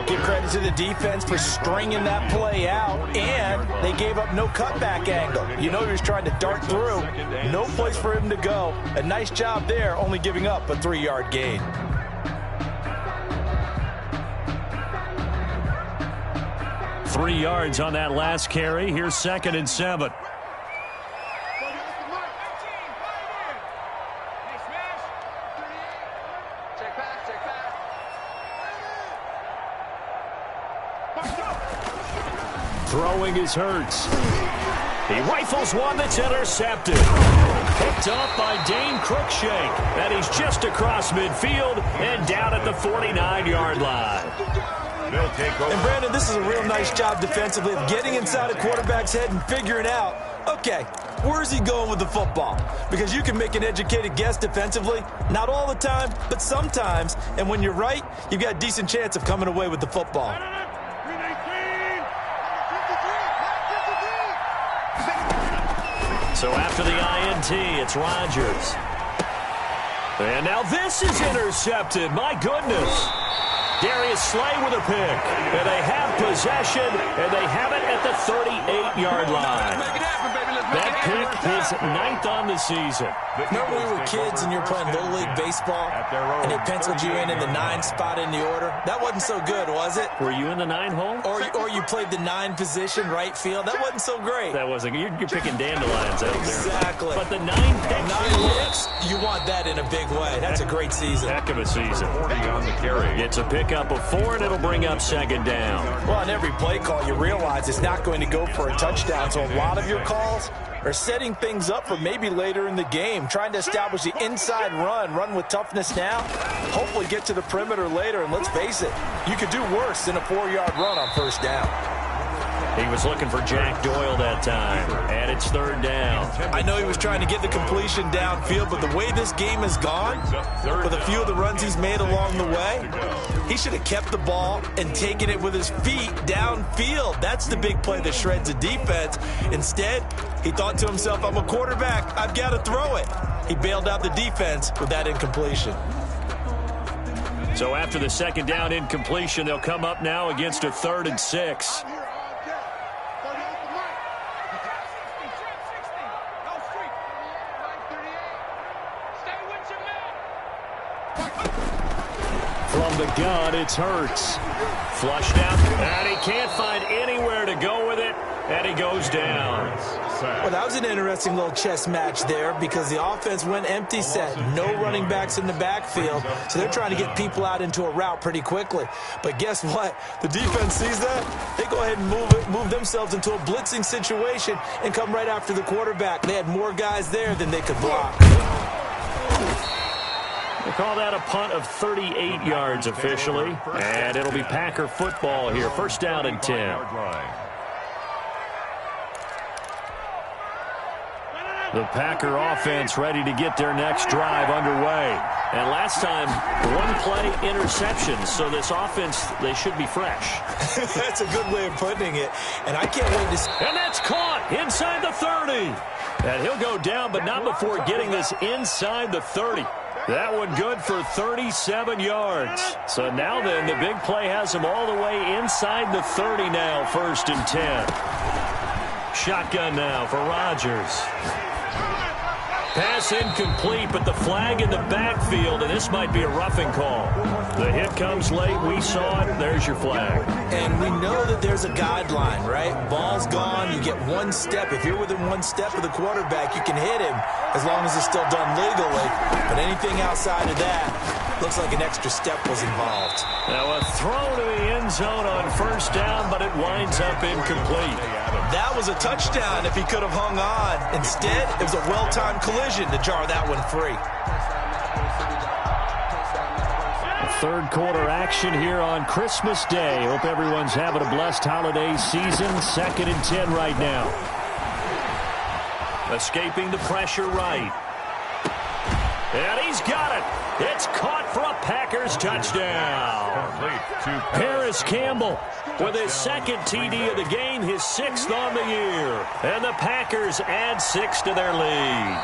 [SPEAKER 2] Give credit to the defense for stringing that play out, and they gave up no cutback angle. You know he was trying to dart through. No place for him to go. A nice job there, only giving up a 3-yard gain.
[SPEAKER 1] Three yards on that last carry. Here's 2nd and 7. Throwing is Hurts. He rifles one that's intercepted. Picked up by Dane Cruikshank. And he's just across midfield and down at the 49-yard line.
[SPEAKER 2] And Brandon, this is a real nice job defensively of getting inside a quarterback's head and figuring out, okay, where's he going with the football? Because you can make an educated guess defensively. Not all the time, but sometimes. And when you're right, you've got a decent chance of coming away with the football.
[SPEAKER 1] So after the INT, it's Rodgers. And now this is intercepted. My goodness. Darius Slay with a pick. And they have possession, and they have it at the 38-yard line. That pick is 9th on the season.
[SPEAKER 2] Remember when we were kids and you were playing Little League Baseball, and they penciled you in the 9 spot in the order? That wasn't so good, was it?
[SPEAKER 1] Were you in the 9 hole?
[SPEAKER 2] Or you played the 9 position, right field? That wasn't so great.
[SPEAKER 1] That wasn't. You're picking dandelions out there.
[SPEAKER 2] Exactly.
[SPEAKER 1] But the 9 picks.
[SPEAKER 2] 9 hits, you want that in a big way. That's a great season.
[SPEAKER 1] Heck of a season.
[SPEAKER 4] 40 on the carry.
[SPEAKER 1] It's a pickup of 4, and it'll bring up 2nd down.
[SPEAKER 2] Well, on every play call, you realize it's not going to go for a touchdown. So a lot of your calls are setting things up for maybe later in the game, trying to establish the inside run with toughness now, hopefully get to the perimeter later, and let's face it, you could do worse than a 4-yard run on first down.
[SPEAKER 1] He was looking for Jack Doyle that time, and it's 3rd down.
[SPEAKER 5] I know he was trying to get the completion downfield, but the way this game has gone, with a few of the runs he's made along the way, he should have kept the ball and taken it with his feet downfield. That's the big play that shreds a defense. Instead, he thought to himself, I'm a quarterback, I've got to throw it. He bailed out the defense with that incompletion.
[SPEAKER 1] So after the 2nd down incompletion, they'll come up now against a 3rd and 6. From the gun, it's Hurts. Flushed out, and he can't find anywhere to go with it, and he goes down.
[SPEAKER 2] Well, that was an interesting little chess match there because the offense went empty set. No running backs in the backfield, so they're trying to get people out into a route pretty quickly. But guess what? The defense sees that. They go ahead and move themselves into a blitzing situation and come right after the quarterback. They had more guys there than they could block.
[SPEAKER 1] They call that a punt of 38 yards officially, and it'll be Packer football here. 1st down and 10. The Packer offense ready to get their next drive underway. And last time, 1-play interception. So this offense, they should be fresh.
[SPEAKER 2] That's a good way of putting it. And I can't wait to see.
[SPEAKER 1] And that's caught inside the 30. And he'll go down, but not before getting this inside the 30. That one good for 37 yards. So now then, the big play has him all the way inside the 30 now, 1st and 10. Shotgun now for Rodgers. Pass incomplete, but the flag in the backfield, and this might be a roughing call. The hit comes late. We saw it. There's your flag.
[SPEAKER 2] And we know that there's a guideline, right? Ball's gone. You get 1 step. If you're within 1 step of the quarterback, you can hit him as long as it's still done legally. But anything outside of that, looks like an extra step was involved.
[SPEAKER 1] Now a throw to the end zone on 1st down, but it winds up incomplete.
[SPEAKER 5] That was a touchdown if he could have hung on. Instead, it was a well-timed collision to jar that one free.
[SPEAKER 1] 3rd quarter action here on Christmas Day. Hope everyone's having a blessed holiday season. 2nd and 10 right now. Escaping the pressure right. And he's got it. It's caught for a Packers touchdown. Paris Campbell with his 2nd TD of the game, his 6th on the year. And the Packers add 6 to their lead.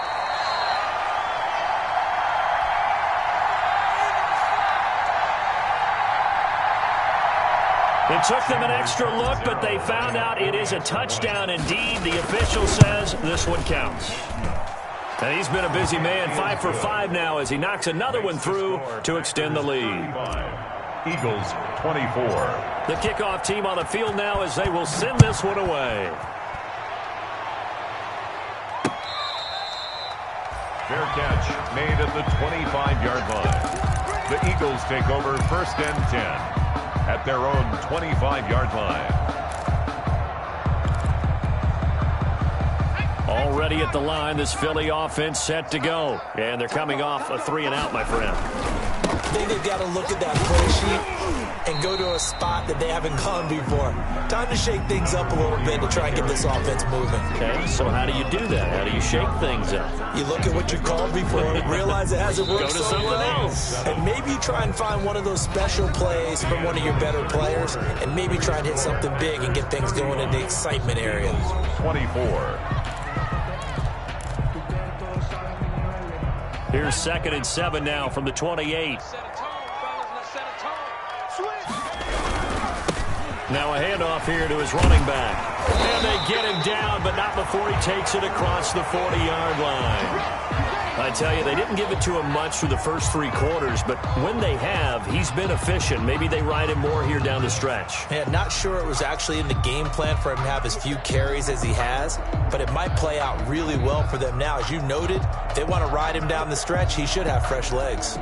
[SPEAKER 1] It took them an extra look, but they found out it is a touchdown indeed. The official says this one counts. And he's been a busy man, 5 for 5 now as he knocks another one through to extend the lead.
[SPEAKER 4] Eagles 24.
[SPEAKER 1] The kickoff team on the field now as they will send this one away.
[SPEAKER 4] Fair catch made at the 25-yard line. The Eagles take over 1st and 10 at their own 25-yard line.
[SPEAKER 1] Already at the line, this Philly offense set to go. And they're coming off a 3-and-out, my friend.
[SPEAKER 2] I think they've got to look at that play sheet and go to a spot that they haven't gone before. Time to shake things up a little bit to try and get this offense moving.
[SPEAKER 1] Okay, so how do you do that? How do you shake things up?
[SPEAKER 2] You look at what you called before, realize it hasn't worked
[SPEAKER 1] Go to
[SPEAKER 2] so
[SPEAKER 1] something
[SPEAKER 2] well,
[SPEAKER 1] else.
[SPEAKER 2] and maybe you try and find one of those special plays from one of your better players, and maybe try and hit something big and get things going in the excitement area.
[SPEAKER 4] 24.
[SPEAKER 1] Here's 2nd and 7 now from the 28. Now a handoff here to his running back. And they get him down, but not before he takes it across the 40-yard line. I tell you, they didn't give it to him much through the first 3 quarters, but when they have, he's been efficient. Maybe they ride him more here down the stretch.
[SPEAKER 2] Yeah, not sure it was actually in the game plan for him to have as few carries as he has, but it might play out really well for them now. As you noted, if they want to ride him down the stretch, he should have fresh legs.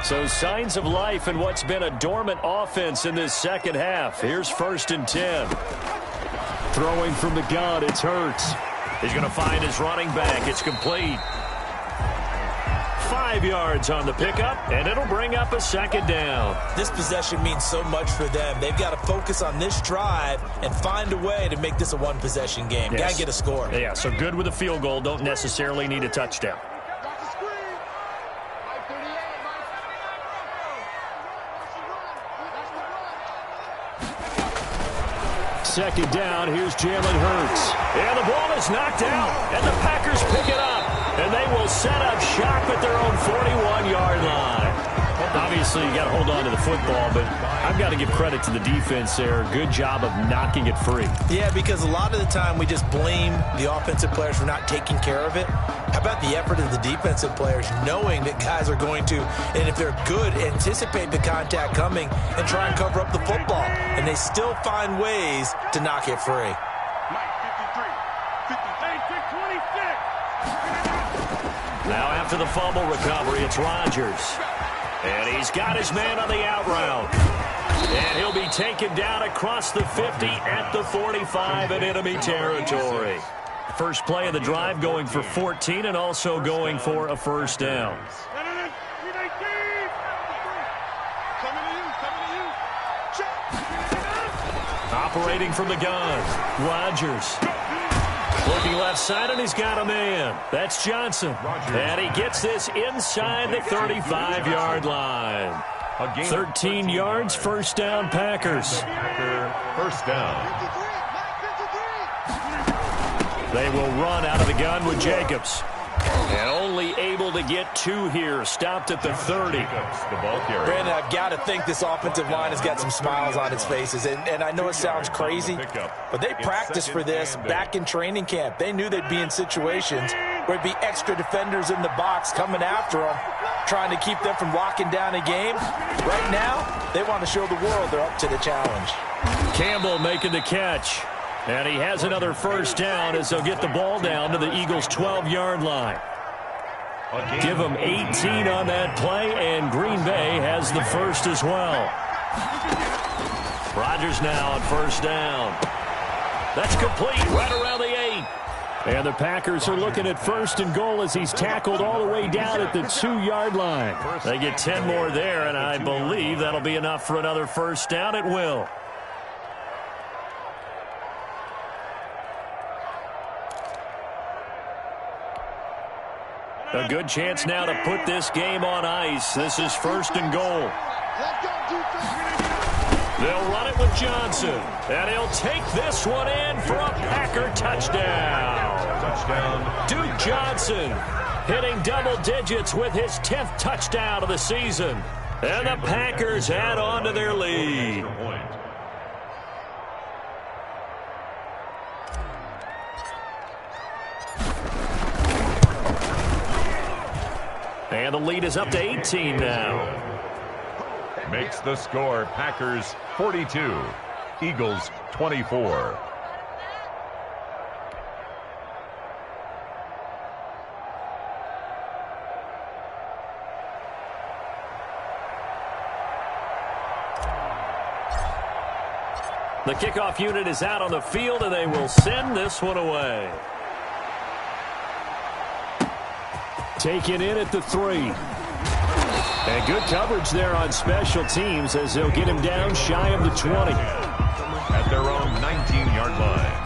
[SPEAKER 1] So signs of life in what's been a dormant offense in this second half. Here's 1st and 10. Throwing from the gun, it's Hurts. He's going to find his running back. It's complete. 5 yards on the pickup, and it'll bring up a 2nd down.
[SPEAKER 2] This possession means so much for them. They've got to focus on this drive and find a way to make this a one-possession game.
[SPEAKER 1] Yes.
[SPEAKER 2] Got to get a score.
[SPEAKER 1] Yeah, so good with a field goal. Don't necessarily need a touchdown. 2nd down, here's Jalen Hurts. And the ball is knocked out, and the Packers pick it up. And they will set up shop at their own 41-yard line. Obviously, you got to hold on to the football, but I've got to give credit to the defense there. Good job of knocking it free.
[SPEAKER 2] Yeah, because a lot of the time we just blame the offensive players for not taking care of it. How about the effort of the defensive players knowing that guys are going to, and if they're good, anticipate the contact coming and try and cover up the football. And they still find ways to knock it free.
[SPEAKER 1] Now after the fumble recovery, it's Rodgers. And he's got his man on the out route. And he'll be taken down across the 50 at the 45 in enemy territory. First play of the drive going for 14 and also going for a 1st down. Operating from the gun, Rodgers. Looking left side, and he's got a man. That's Johnson. And he gets this inside the 35-yard line. 13 yards, 1st down, Packers.
[SPEAKER 4] 1st down.
[SPEAKER 1] They will run out of the gun with Jacobs. And only able to get 2 here. Stopped at the 30.
[SPEAKER 2] Brandon, I've got to think this offensive line has got some smiles on its faces. And I know it sounds crazy, but they practiced for this back in training camp. They knew they'd be in situations where it'd be extra defenders in the box coming after them, trying to keep them from locking down a game. Right now, they want to show the world they're up to the challenge.
[SPEAKER 1] Campbell making the catch. And he has another 1st down as they'll get the ball down to the Eagles' 12-yard line. Give them 18 on that play, and Green Bay has the 1st as well. Rodgers now on 1st down. That's complete right around the 8. And the Packers are looking at 1st and goal as he's tackled all the way down at the 2-yard line. They get 10 more there, and I believe that'll be enough for another 1st down. It will. A good chance now to put this game on ice. This is 1st and goal. They'll run it with Johnson. And he'll take this one in for a Packer touchdown. Duke Johnson hitting double digits with his 10th touchdown of the season. And the Packers add on to their lead. And the lead is up to 18 now.
[SPEAKER 4] Makes the score Packers 42, Eagles 24.
[SPEAKER 1] The kickoff unit is out on the field, and they will send this one away. Taken in at the 3. And good coverage there on special teams as they'll get him down shy of the 20.
[SPEAKER 4] At their own 19-yard line.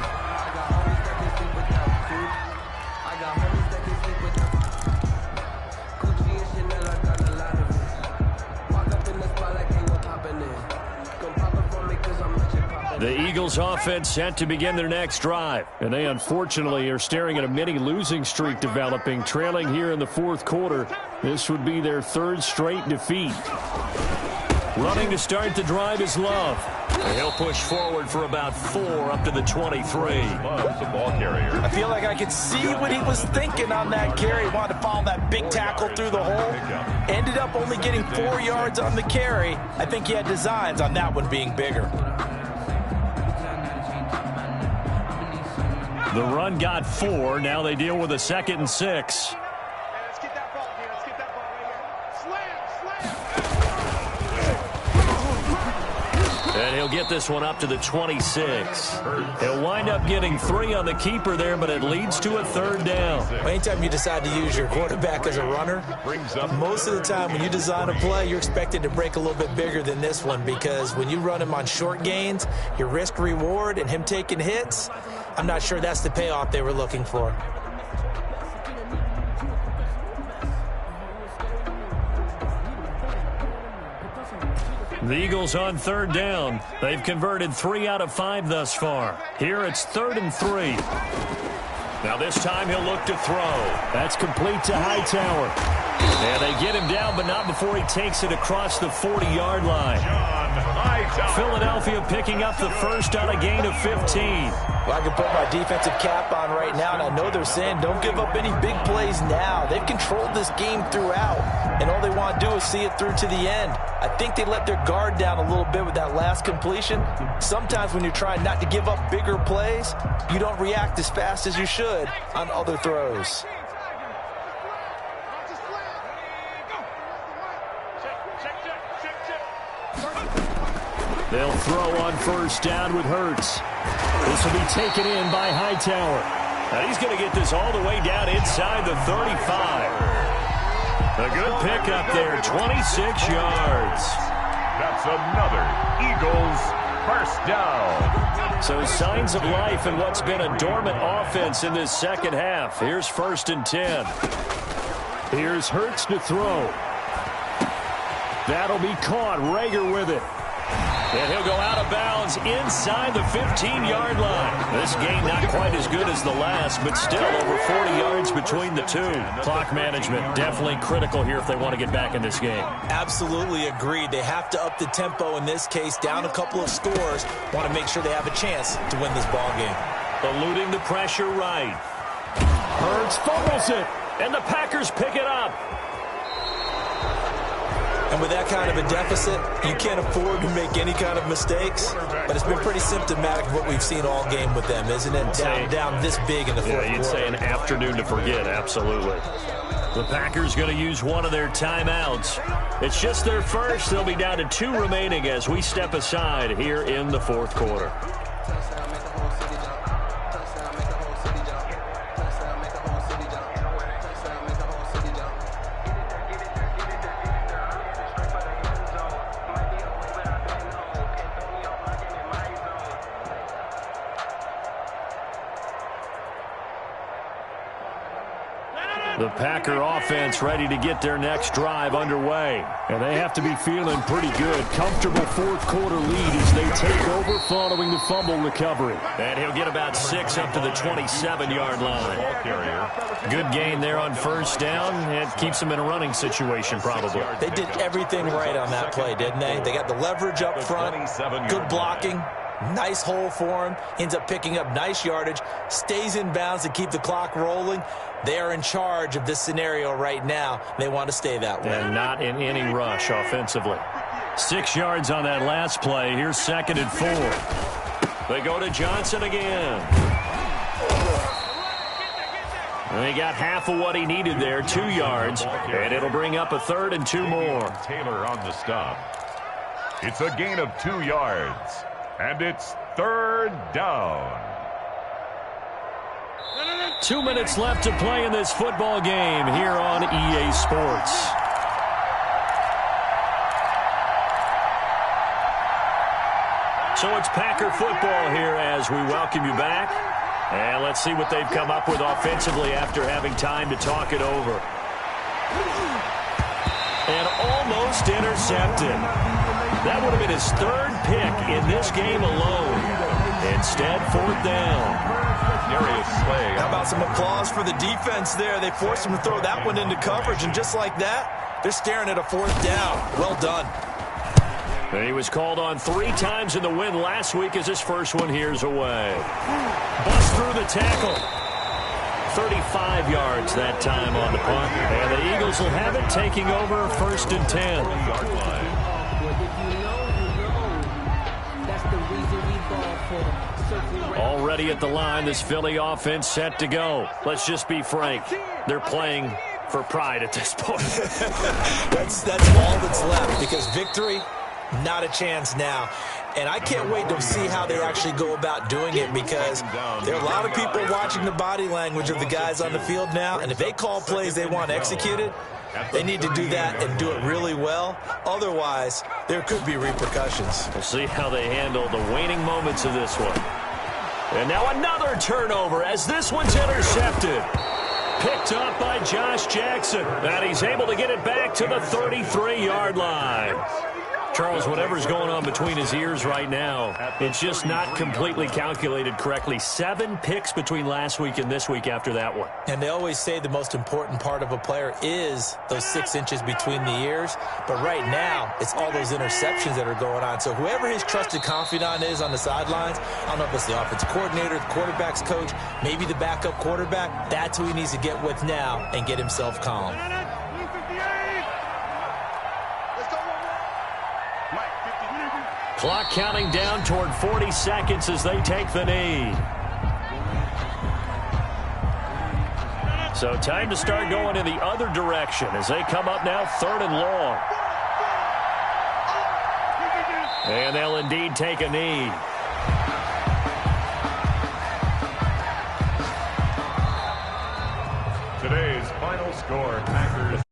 [SPEAKER 1] The Eagles offense set to begin their next drive. And they unfortunately are staring at a mini losing streak developing, trailing here in the fourth quarter. This would be their third straight defeat. Running to start the drive is Love. And he'll push forward for about 4 up to the 23.
[SPEAKER 4] Love's the ball carrier.
[SPEAKER 5] I feel like I could see what he was thinking on that carry. He wanted to follow that big tackle through the hole. Ended up only getting 4 yards on the carry. I think he had designs on that one being bigger.
[SPEAKER 1] The run got 4. Now they deal with a 2nd and 6.
[SPEAKER 3] Let's get that ball here. Let's get that ball right here. Slam, slam.
[SPEAKER 1] And he'll get this one up to the 26. He'll wind up getting 3 on the keeper there, but it leads to a 3rd down.
[SPEAKER 2] Anytime you decide to use your quarterback as a runner, most of the time when you design a play, you're expected to break a little bit bigger than this one, because when you run him on short gains, your risk-reward and him taking hits, I'm not sure that's the payoff they were looking for.
[SPEAKER 1] The Eagles on 3rd down. They've converted 3 out of 5 thus far. Here it's 3rd and 3. Now this time he'll look to throw. That's complete to Hightower. And they get him down, but not before he takes it across the 40-yard line. Philadelphia picking up the first on a gain of 15.
[SPEAKER 2] Well, I can put my defensive cap on right now, and I know they're saying don't give up any big plays now. They've controlled this game throughout, and all they want to do is see it through to the end. I think they let their guard down a little bit with that last completion. Sometimes when you're trying not to give up bigger plays, you don't react as fast as you should on other throws.
[SPEAKER 1] They'll throw on 1st down with Hurts. This will be taken in by Hightower. And he's going to get this all the way down inside the 35. A good pickup there, 26 yards.
[SPEAKER 4] That's another Eagles first down.
[SPEAKER 1] So signs of life in what's been a dormant offense in this second half. Here's 1st and 10. Here's Hurts to throw. That'll be caught. Rager with it. And he'll go out of bounds inside the 15-yard line. This game not quite as good as the last, but still over 40 yards between the two. Clock management definitely critical here if they want to get back in this game.
[SPEAKER 2] Absolutely agreed. They have to up the tempo in this case, down a couple of scores. Want to make sure they have a chance to win this ball game.
[SPEAKER 1] Eluding the pressure right. Hurts fumbles it, and the Packers pick it up.
[SPEAKER 2] And with that kind of a deficit, you can't afford to make any kind of mistakes. But it's been pretty symptomatic of what we've seen all game with them, isn't it? Down this big in the fourth quarter.
[SPEAKER 1] Yeah, you'd say an afternoon to forget, absolutely. The Packers going to use one of their timeouts. It's just their first. They'll be down to 2 remaining as we step aside here in the fourth quarter. The Packer offense ready to get their next drive underway. And they have to be feeling pretty good. Comfortable fourth-quarter lead as they take over following the fumble recovery. And he'll get about 6 up to the 27-yard line. Good gain there on first down. It keeps them in a running situation probably.
[SPEAKER 2] They did everything right on that play, didn't they? They got the leverage up front, good blocking. Nice hole for him. Ends up picking up nice yardage. Stays in bounds to keep the clock rolling. They are in charge of this scenario right now. They want to stay that way.
[SPEAKER 1] And not in any rush offensively. 6 yards on that last play. Here's 2nd and 4. They go to Johnson again. And he got half of what he needed there, 2 yards. And it'll bring up a 3rd and 2 more.
[SPEAKER 4] Taylor on the stop. It's a gain of 2 yards. And it's 3rd down.
[SPEAKER 1] 2 minutes left to play in this football game here on EA Sports. So it's Packer football here as we welcome you back. And let's see what they've come up with offensively after having time to talk it over. And almost intercepted. That would have been his 3rd pick in this game alone. Instead, 4th down.
[SPEAKER 5] How about some applause for the defense there? They forced him to throw that one into coverage, and just like that, they're staring at a 4th down. Well done.
[SPEAKER 1] And he was called on 3 times in the win last week as his first one here's away. Bust through the tackle. 35 yards that time on the punt. And the Eagles will have it, taking over 1st and 10. Already at the line, this Philly offense set to go. Let's just be frank. They're playing for pride at this point.
[SPEAKER 2] That's all that's left, because victory, not a chance now. And I can't wait to see how they actually go about doing it, because there are a lot of people watching the body language of the guys on the field now, and if they call plays they want executed, they need to do that and do it really well. Otherwise, there could be repercussions.
[SPEAKER 1] We'll see how they handle the waning moments of this one. And now another turnover as this one's intercepted. Picked up by Josh Jackson. And he's able to get it back to the 33-yard line. Charles, whatever's going on between his ears right now, it's just not completely calculated correctly. 7 picks between last week and this week after that one.
[SPEAKER 2] And they always say the most important part of a player is those 6 inches between the ears. But right now, it's all those interceptions that are going on. So whoever his trusted confidant is on the sidelines, I don't know if it's the offensive coordinator, the quarterback's coach, maybe the backup quarterback, that's who he needs to get with now and get himself calm.
[SPEAKER 1] Clock counting down toward 40 seconds as they take the knee. So time to start going in the other direction as they come up now 3rd and long. And they'll indeed take a knee.
[SPEAKER 4] Today's final score, Packers